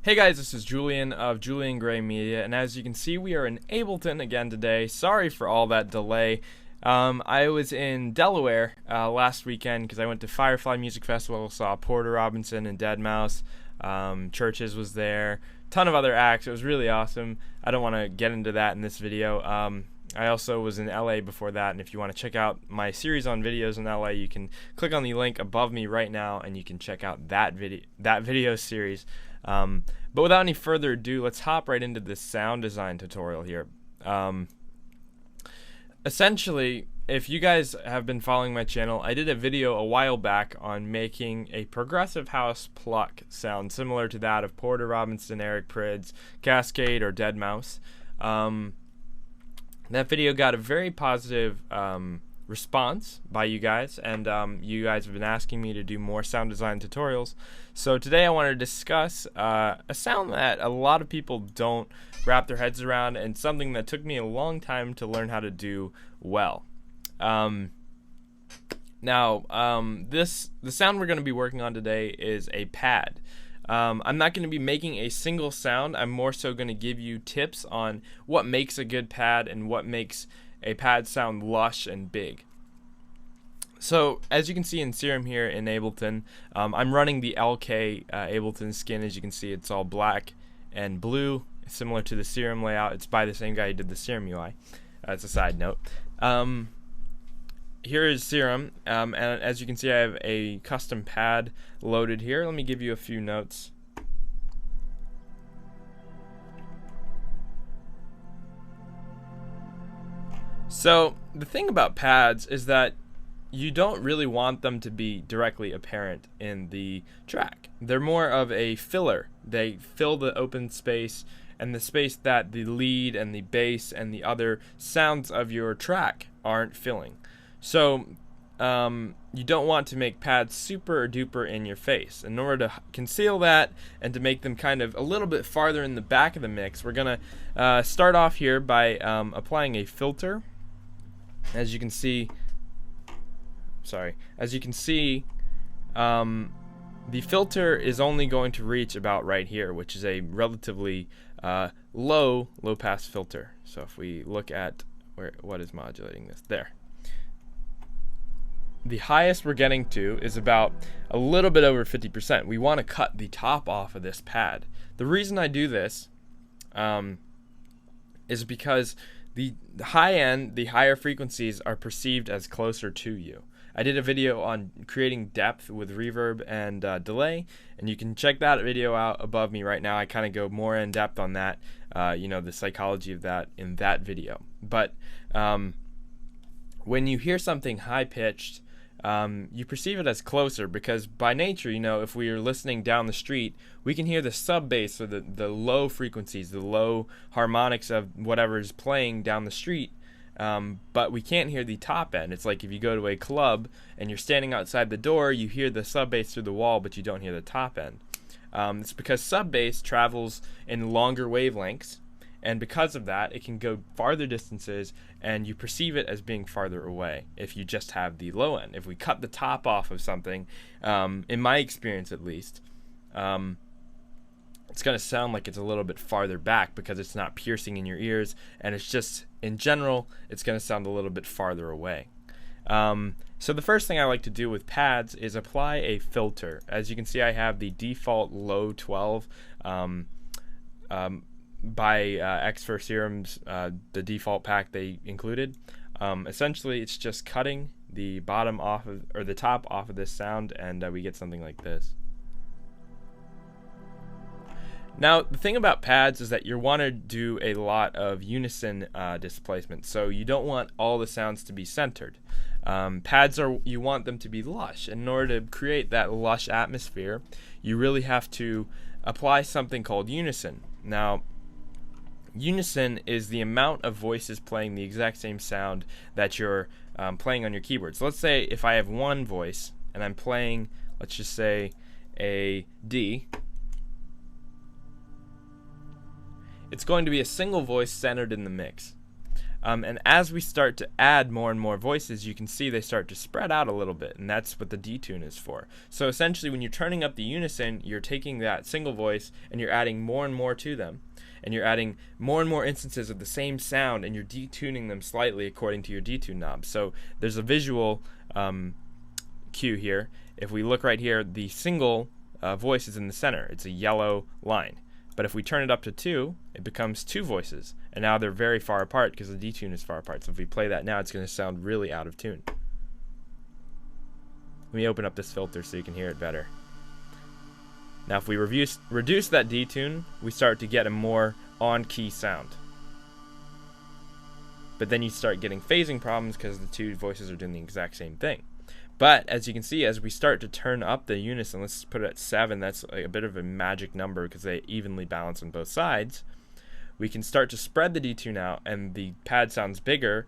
Hey guys, this is Julian of Julian Gray Media, and as you can see, we are in Ableton again today. Sorry for all that delay. I was in Delaware last weekend because I went to Firefly Music Festival, saw Porter Robinson and Deadmau5. Churches was there, ton of other acts. It was really awesome. I don't want to get into that in this video. I also was in LA before that, and if you want to check out my series on videos in LA, you can click on the link above me right now, and you can check out that video series. But without any further ado, let's hop right into this sound design tutorial here. Essentially, if you guys have been following my channel, I did a video a while back on making a progressive house pluck sound similar to that of Porter Robinson, Eric Prydz, Cascade, or Deadmau5. That video got a very positive response by you guys, and you guys have been asking me to do more sound design tutorials. So today I want to discuss a sound that a lot of people don't wrap their heads around, and something that took me a long time to learn how to do well. The sound we're going to be working on today is a pad. I'm not going to be making a single sound. I'm more so going to give you tips on what makes a good pad and what makes a pad sound lush and big. So as you can see in Serum here in Ableton, I'm running the LK Ableton Skin. As you can see, it's all black and blue, similar to the Serum layout. It's by the same guy who did the Serum UI. That's a side note. Here is Serum, and as you can see, I have a custom pad loaded here. Let me give you a few notes. So the thing about pads is that you don't really want them to be directly apparent in the track. They're more of a filler. They fill the open space and the space that the lead and the bass and the other sounds of your track aren't filling. So you don't want to make pads super duper in your face. In order to conceal that and to make them kind of a little bit farther in the back of the mix, we're gonna start off here by applying a filter. As you can see, the filter is only going to reach about right here, which is a relatively low pass filter. So if we look at what is modulating this, there. The highest we're getting to is about a little bit over 50%. We want to cut the top off of this pad. The reason I do this is because the high end, the higher frequencies are perceived as closer to you. I did a video on creating depth with reverb and delay, and you can check that video out above me right now. I kind of go more in depth on that, the psychology of that in that video. But when you hear something high pitched, you perceive it as closer because by nature, if we are listening down the street, we can hear the sub bass or the low frequencies, the low harmonics of whatever is playing down the street, but we can't hear the top end. It's like if you go to a club and you're standing outside the door, you hear the sub bass through the wall, but you don't hear the top end. It's because sub bass travels in longer wavelengths, and because of that, it can go farther distances, and you perceive it as being farther away if you just have the low end. If we cut the top off of something, in my experience at least, it's going to sound like it's a little bit farther back because it's not piercing in your ears, and it's just, in general, it's going to sound a little bit farther away. So the first thing I like to do with pads is apply a filter. As you can see, I have the default low 12 by X for Serum's, the default pack they included. Essentially, it's just cutting the bottom off of, or the top off of this sound, and we get something like this. Now, the thing about pads is that you want to do a lot of unison displacement, so you don't want all the sounds to be centered. Pads you want them to be lush. In order to create that lush atmosphere, you really have to apply something called unison. Now, unison is the amount of voices playing the exact same sound that you're playing on your keyboard. So let's say if I have one voice and I'm playing, let's just say, a D, it's going to be a single voice centered in the mix. And as we start to add more and more voices, you can see they start to spread out a little bit, and that's what the detune is for. So essentially, when you're turning up the unison, you're taking that single voice and you're adding more and more to them, and you're adding more and more instances of the same sound, and you're detuning them slightly according to your detune knob. So there's a visual cue here. If we look right here, the single voice is in the center. It's a yellow line. But if we turn it up to 2, it becomes 2 voices. And now they're very far apart because the detune is far apart. So if we play that now, it's going to sound really out of tune. Let me open up this filter so you can hear it better. Now if we reduce that detune, we start to get a more on-key sound. But then you start getting phasing problems because the 2 voices are doing the exact same thing. But as you can see, as we start to turn up the unison, let's put it at 7, that's a bit of a magic number because they evenly balance on both sides. We can start to spread the detune out and the pad sounds bigger,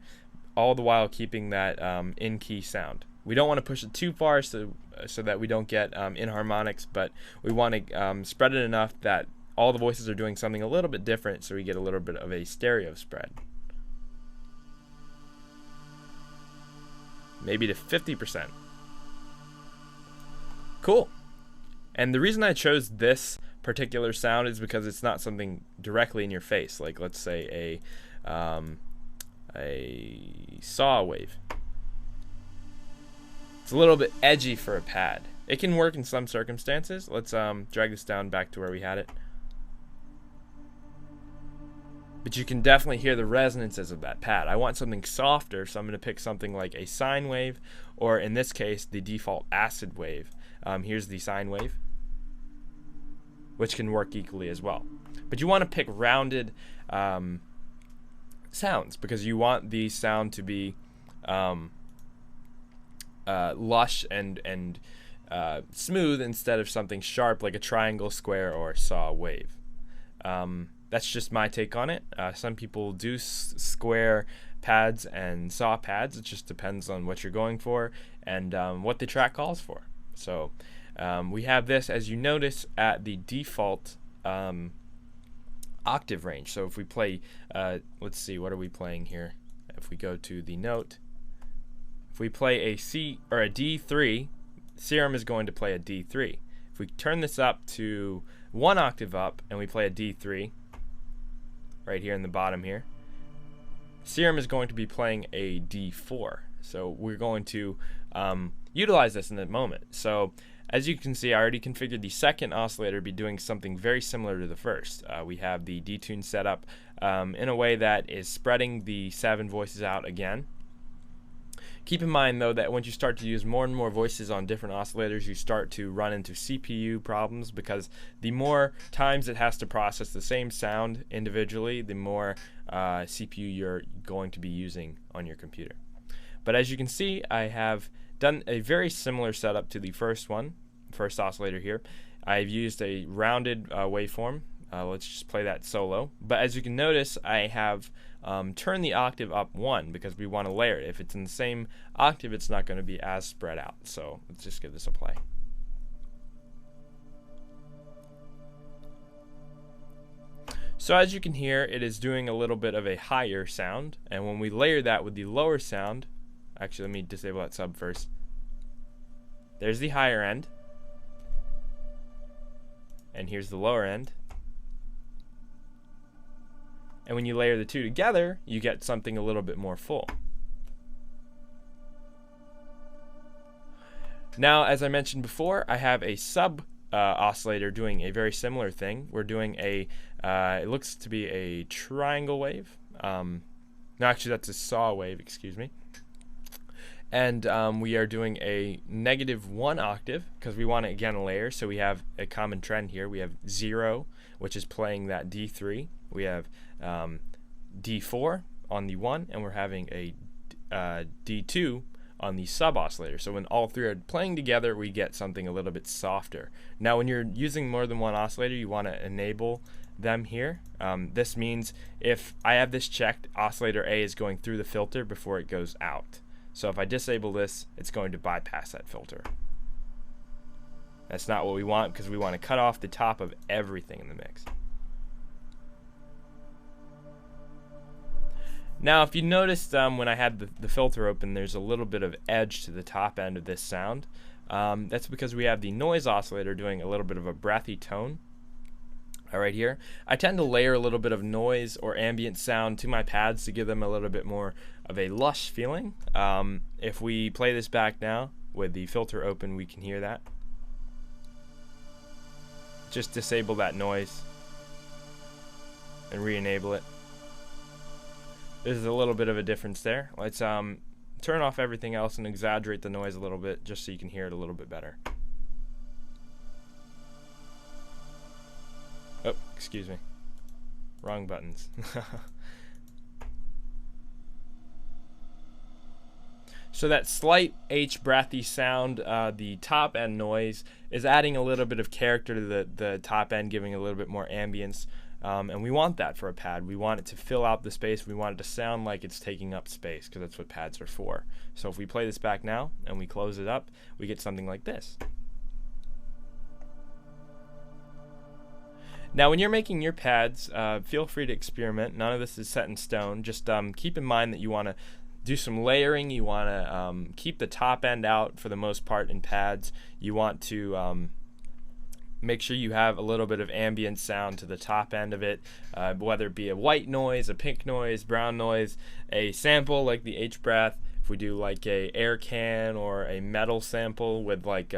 all the while keeping that in-key sound. We don't want to push it too far so that we don't get inharmonics, but we want to spread it enough that all the voices are doing something a little bit different so we get a little bit of a stereo spread. Maybe to 50%. Cool. And the reason I chose this particular sound is because it's not something directly in your face, like let's say a saw wave. It's a little bit edgy for a pad. It can work in some circumstances. Let's drag this down back to where we had it. But you can definitely hear the resonances of that pad. I want something softer, so I'm going to pick something like a sine wave, or in this case, the default acid wave. Here's the sine wave, which can work equally as well. But you want to pick rounded sounds because you want the sound to be lush and smooth instead of something sharp like a triangle, square, or saw wave. That's just my take on it. Some people do square pads and saw pads. It just depends on what you're going for and what the track calls for. So we have this, as you notice, at the default octave range. So if we play, let's see, what are we playing here? If we go to the note, if we play a C or a D3, Serum is going to play a D3. If we turn this up to 1 octave up and we play a D3, right here in the bottom here, Serum is going to be playing a D4. So we're going to utilize this in a moment. So as you can see, I already configured the second oscillator to be doing something very similar to the first. We have the detune set up in a way that is spreading the 7 voices out again. Keep in mind though that once you start to use more and more voices on different oscillators, you start to run into CPU problems because the more times it has to process the same sound individually, the more CPU you're going to be using on your computer. But as you can see, I have done a very similar setup to the first oscillator here. I've used a rounded waveform. Let's just play that solo. But as you can notice, I have turned the octave up 1 because we want to layer it. If it's in the same octave, it's not going to be as spread out. So let's just give this a play. So as you can hear, it is doing a little bit of a higher sound. And when we layer that with the lower sound, actually let me disable that sub first. There's the higher end. And here's the lower end. And when you layer the 2 together, you get something a little bit more full. Now, as I mentioned before, I have a sub oscillator doing a very similar thing. We're doing a, it looks to be a triangle wave. No, actually that's a saw wave, excuse me. And we are doing a -1 octave because we want to again layer. So we have a common trend here. We have 0, which is playing that D3. We have D4 on the 1, and we're having a D2 on the sub oscillator. So when all 3 are playing together, we get something a little bit softer. Now when you're using more than 1 oscillator, you want to enable them here. This means if I have this checked, oscillator A is going through the filter before it goes out. So if I disable this, it's going to bypass that filter. That's not what we want because we want to cut off the top of everything in the mix. Now, if you noticed when I had the filter open, there's a little bit of edge to the top end of this sound. That's because we have the noise oscillator doing a little bit of a breathy tone. Right here, I tend to layer a little bit of noise or ambient sound to my pads to give them a little bit more of a lush feeling. If we play this back now with the filter open, we can hear that. Just disable that noise and re-enable it. There's a little bit of a difference there. Let's turn off everything else and exaggerate the noise a little bit just so you can hear it a little bit better. Oh, excuse me. Wrong buttons. So that slight H breathy sound, the top end noise, is adding a little bit of character to the top end, giving a little bit more ambience. And we want that for a pad. We want it to fill out the space. We want it to sound like it's taking up space, because that's what pads are for. So if we play this back now and we close it up, we get something like this. Now, when you're making your pads, feel free to experiment. None of this is set in stone. Just keep in mind that you want to do some layering. You want to keep the top end out for the most part in pads. You want to make sure you have a little bit of ambient sound to the top end of it, whether it be a white noise, a pink noise, brown noise, a sample like the H breath. If we do like a air can or a metal sample with like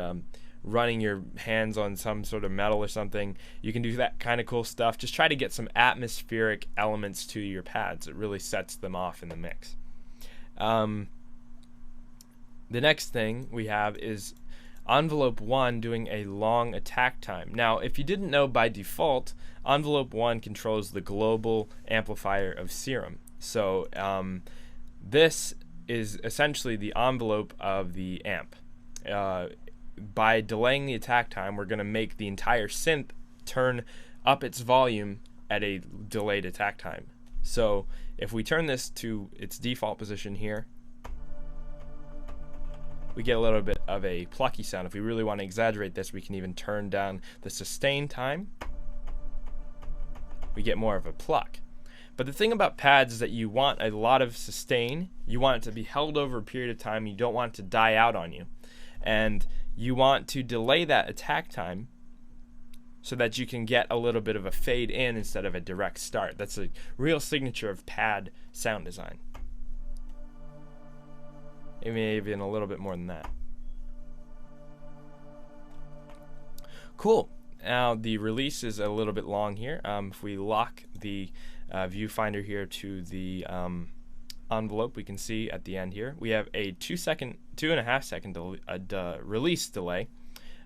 running your hands on some sort of metal or something, you can do that kind of cool stuff. Just try to get some atmospheric elements to your pads. It really sets them off in the mix. The next thing we have is envelope 1 doing a long attack time. Now, if you didn't know, by default, envelope 1 controls the global amplifier of Serum. So this is essentially the envelope of the amp. By delaying the attack time, we're going to make the entire synth turn up its volume at a delayed attack time. So if we turn this to its default position here, we get a little bit of a plucky sound. If we really want to exaggerate this, we can even turn down the sustain time. We get more of a pluck. But the thing about pads is that you want a lot of sustain. You want it to be held over a period of time. You don't want it to die out on you. And you want to delay that attack time so that you can get a little bit of a fade in instead of a direct start. That's a real signature of pad sound design. Maybe even a little bit more than that. Cool. Now the release is a little bit long here. If we lock the viewfinder here to the envelope, we can see at the end here we have a 2.5 second release delay,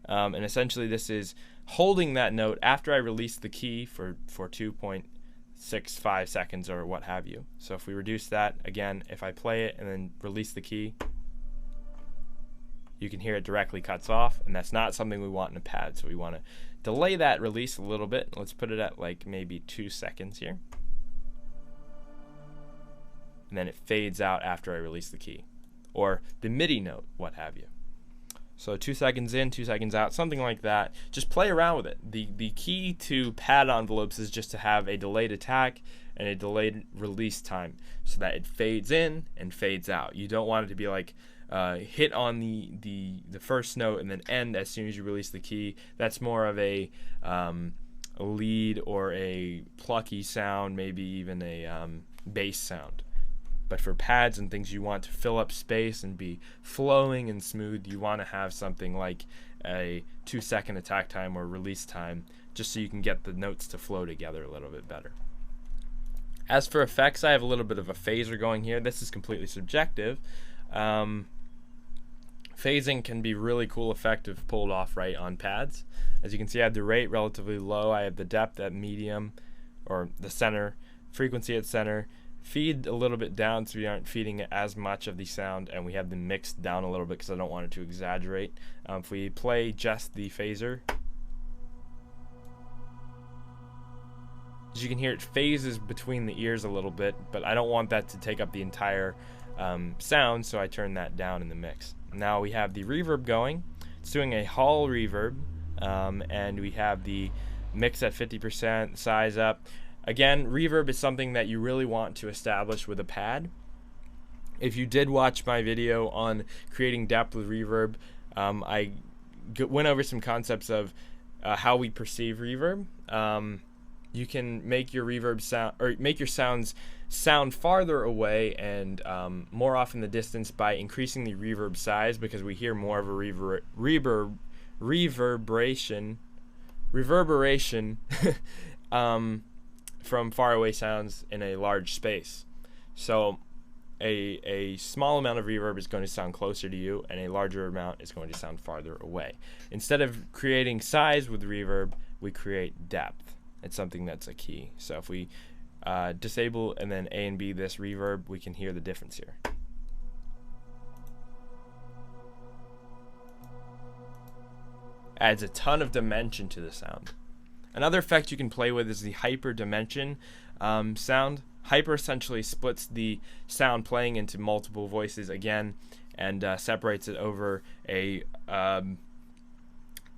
and essentially this is holding that note after I release the key for 2.65 seconds or what have you. So if we reduce that again, if I play it and then release the key, you can hear it directly cuts off, and that's not something we want in a pad. So we want to delay that release a little bit. Let's put it at like maybe 2 seconds here. And then it fades out after I release the key, or the MIDI note, what have you. So 2 seconds in, 2 seconds out, something like that. Just play around with it. The key to pad envelopes is just to have a delayed attack and a delayed release time so that it fades in and fades out. You don't want it to be like hit on the first note and then end as soon as you release the key. That's more of a lead or a plucky sound, maybe even a bass sound. But for pads and things, you want to fill up space and be flowing and smooth. You want to have something like a 2 second attack time or release time, just so you can get the notes to flow together a little bit better. As for effects, I have a little bit of a phaser going here. This is completely subjective. Phasing can be really cool effect if pulled off right on pads. As you can see, I have the rate relatively low. I have the depth at medium, or the center, frequency at center. Feed a little bit down so we aren't feeding it as much of the sound, and we have them mixed down a little bit because I don't want it to exaggerate. If we play just the phaser, as you can hear, it phases between the ears a little bit, but I don't want that to take up the entire sound, so I turn that down in the mix. Now we have the reverb going. It's doing a hall reverb, and we have the mix at 50%, size up. Again, reverb is something that you really want to establish with a pad. If you did watch my video on creating depth with reverb, I went over some concepts of how we perceive reverb. You can make your reverb sound, or make your sounds sound farther away and more off in the distance by increasing the reverb size, because we hear more of a reverberation from faraway sounds in a large space. So a small amount of reverb is going to sound closer to you, and a larger amount is going to sound farther away. Instead of creating size with reverb, we create depth. It's something that's a key. So if we disable and then A and B this reverb, we can hear the difference here. Adds a ton of dimension to the sound. Another effect you can play with is the hyper dimension sound. Hyper essentially splits the sound playing into multiple voices again, and separates it over a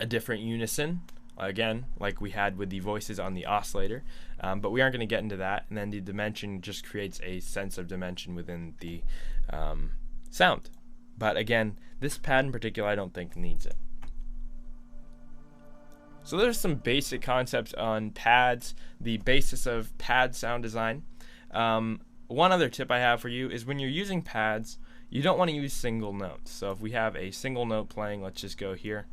different unison, again, like we had with the voices on the oscillator, but we aren't going to get into that. And then the dimension just creates a sense of dimension within the sound. But again, this pad in particular I don't think needs it. So there's some basic concepts on pads, the basis of pad sound design. One other tip I have for you is when you're using pads, you don't want to use single notes. So if we have a single note playing, let's just go here.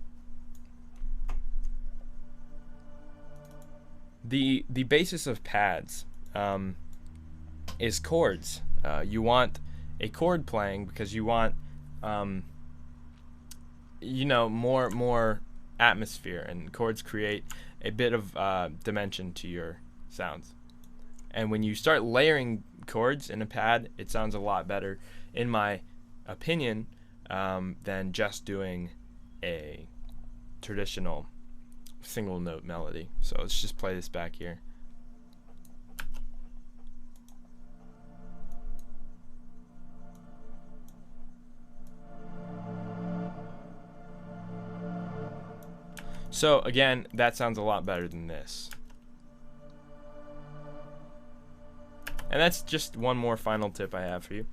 The basis of pads is chords. You want a chord playing because you want more atmosphere, and chords create a bit of dimension to your sounds. And when you start layering chords in a pad, it sounds a lot better, in my opinion, than just doing a traditional single note melody. So let's just play this back here. So again, that sounds a lot better than this. And that's just one more final tip I have for you.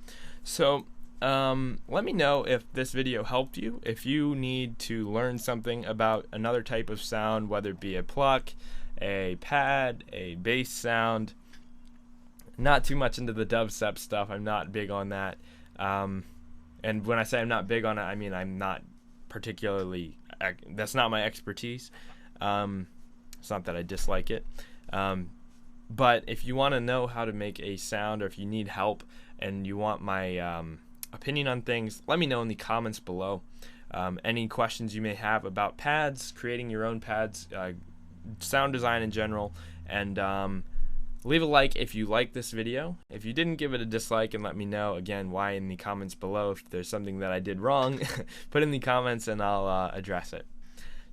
So let me know if this video helped you. If you need to learn something about another type of sound, whether it be a pluck, a pad, a bass sound. Not too much into the dubstep stuff. I'm not big on that. And when I say I'm not big on it, I mean I'm not particularly, that's not my expertise. It's not that I dislike it. But if you want to know how to make a sound, or if you need help and you want my opinion on things, let me know in the comments below. Any questions you may have about pads, creating your own pads, sound design in general, and leave a like if you like this video. If you didn't, give it a dislike and let me know again why in the comments below. If there's something that I did wrong, put in the comments and I'll address it.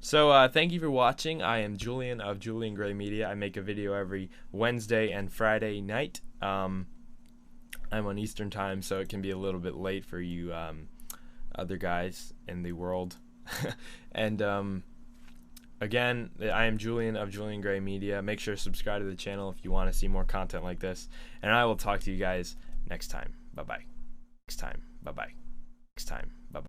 So thank you for watching. I am Julian of Julian Gray Media. I make a video every Wednesday and Friday night. I'm on Eastern time, so it can be a little bit late for you other guys in the world. And again, I am Julian of Julian Gray Media. Make sure to subscribe to the channel if you want to see more content like this. And I will talk to you guys next time. Bye-bye. Next time. Bye-bye. Next time. Bye-bye.